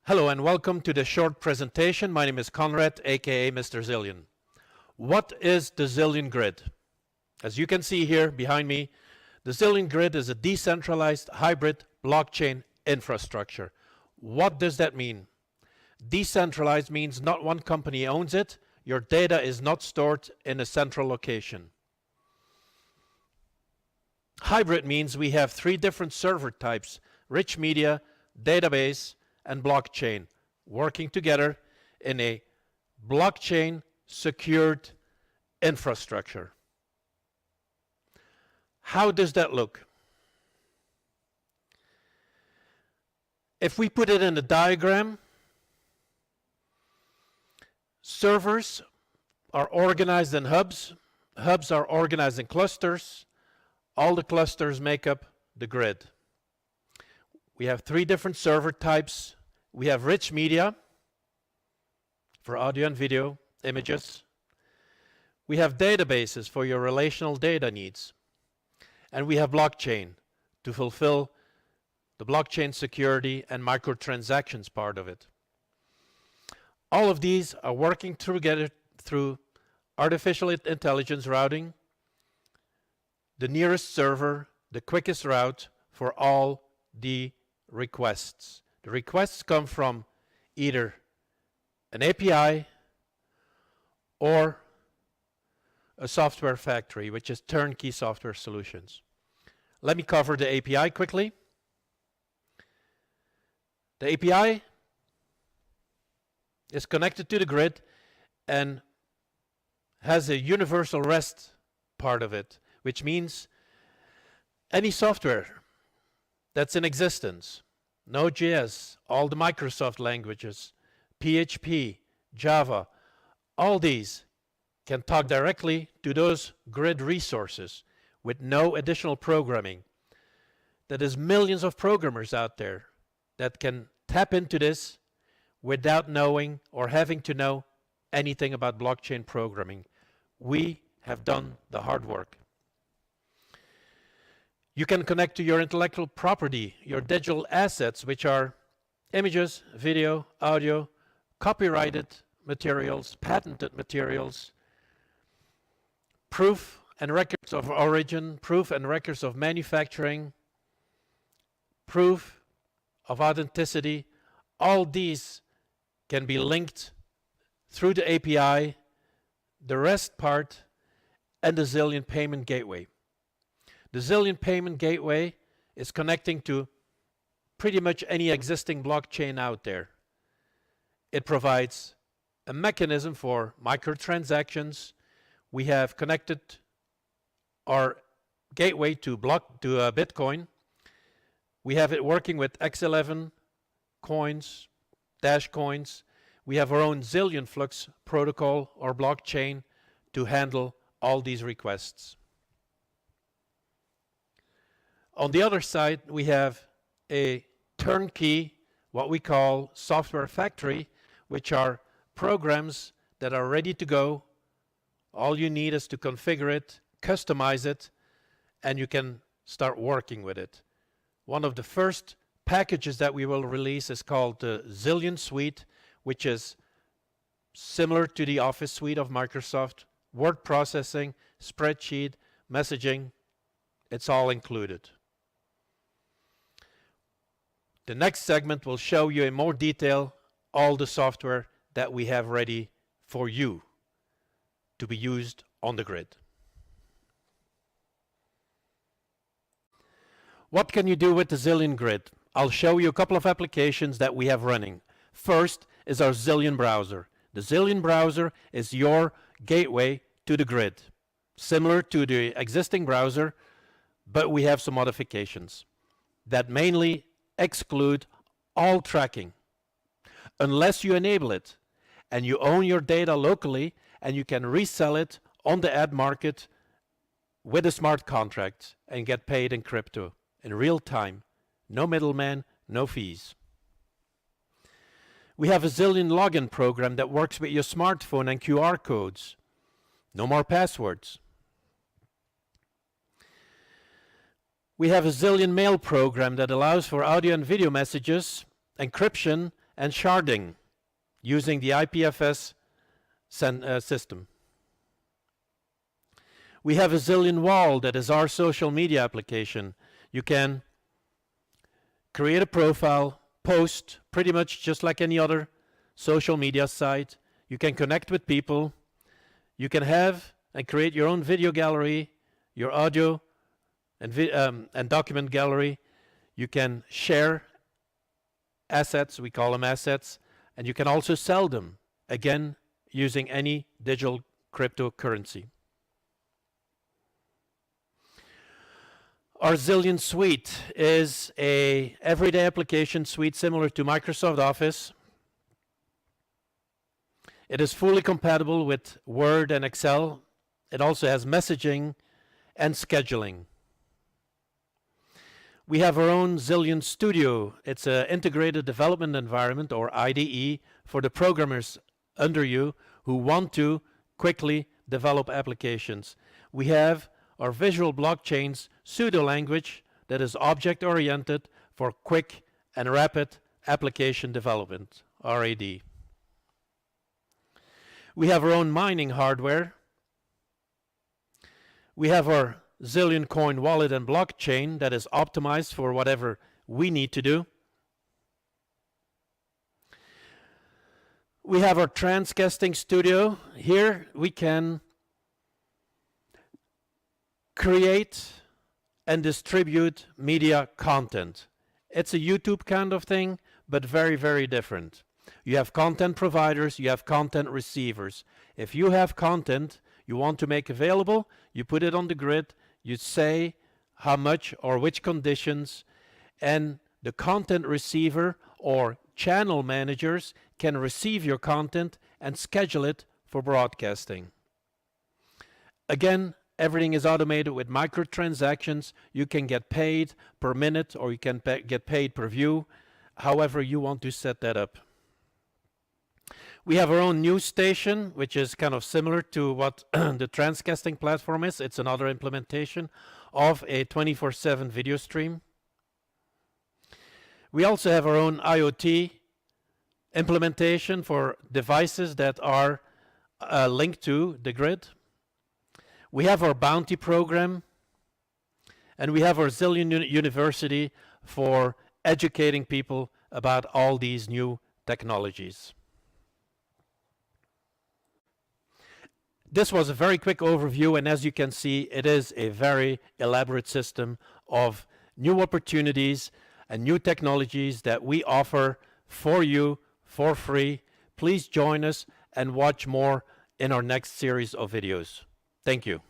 Hello and welcome to this short presentation. My name is Conrad, aka Mr. Zillion. What is the ZillionGrid? As you can see here behind me, the ZillionGrid is a decentralized hybrid blockchain infrastructure. What does that mean? Decentralized means not one company owns it. Your data is not stored in a central location. Hybrid means we have three different server types: rich media, database, and blockchain, working together in a blockchain secured infrastructure. How does that look? If we put it in a diagram, servers are organized in hubs. Hubs are organized in clusters. All the clusters make up the grid. We have three different server types. We have rich media for audio and video, images. We have databases for your relational data needs. And we have blockchain to fulfill the blockchain security and microtransactions part of it. All of these are working together through artificial intelligence routing, the nearest server, the quickest route for all the requests. The requests come from either an API or a software factory, which is turnkey software solutions. Let me cover the API quickly. The API is connected to the grid and has a universal REST part of it, which means any software that's in existence, Node.js, all the Microsoft languages, PHP, Java, all these can talk directly to those grid resources with no additional programming. That is millions of programmers out there that can tap into this without knowing or having to know anything about blockchain programming. We have done the hard work. You can connect to your intellectual property, your digital assets, which are images, video, audio, copyrighted materials, patented materials, proof and records of origin, proof and records of manufacturing, proof of authenticity. All these can be linked through the API, the REST part, and the Zillion Payment Gateway. The Zillion Payment Gateway is connecting to pretty much any existing blockchain out there. It provides a mechanism for microtransactions. We have connected our gateway to Bitcoin. We have it working with X11 coins, Dash coins. We have our own Zillion Flux protocol or blockchain to handle all these requests. On the other side, we have a turnkey, what we call software factory, which are programs that are ready to go. All you need is to configure it, customize it, and you can start working with it. One of the first packages that we will release is called the Zillion Suite, which is similar to the Office suite of Microsoft. Word processing, spreadsheet, messaging, it's all included. The next segment will show you in more detail all the software that we have ready for you to be used on the grid. What can you do with the ZillionGrid? I'll show you a couple of applications that we have running. First is our Zillion browser. The Zillion browser is your gateway to the grid, similar to the existing browser, but we have some modifications that mainly exclude all tracking unless you enable it and you own your data locally and you can resell it on the ad market with a smart contract and get paid in crypto in real time. No middleman, no fees. We have a Zillion login program that works with your smartphone and QR codes. No more passwords. We have a Zillion mail program that allows for audio and video messages, encryption, and sharding using the IPFS system. We have a Zillion Wall that is our social media application. You can create a profile, post pretty much just like any other social media site. You can connect with people. You can have and create your own video gallery, your audio and document gallery. You can share assets, we call them assets, and you can also sell them, again, using any digital cryptocurrency. Our Zillion Suite is a everyday application suite similar to Microsoft Office. It is fully compatible with Word and Excel. It also has messaging and scheduling. We have our own Zillion Studio. It's an integrated development environment, or IDE, for the programmers under you who want to quickly develop applications. We have our visual blockchains pseudo language that is object-oriented for quick and rapid application development, RAD. We have our own mining hardware. We have our Zillion Coin wallet and blockchain that is optimized for whatever we need to do. We have our transcasting studio. Here we can create and distribute media content. It's a YouTube kind of thing, but very, very different. You have content providers, you have content receivers. If you have content you want to make available, you put it on the grid, you say how much or which conditions, and the content receiver or channel managers can receive your content and schedule it for broadcasting. Again, everything is automated with microtransactions. You can get paid per minute or you can get paid per view, however you want to set that up. We have our own news station, which is kind of similar to what the transcasting platform is. It's another implementation of a 24/7 video stream. We also have our own IoT implementation for devices that are linked to the grid. We have our bounty program, and we have our Zillion University for educating people about all these new technologies. This was a very quick overview, and as you can see, it is a very elaborate system of new opportunities and new technologies that we offer for you for free. Please join us and watch more in our next series of videos. Thank you.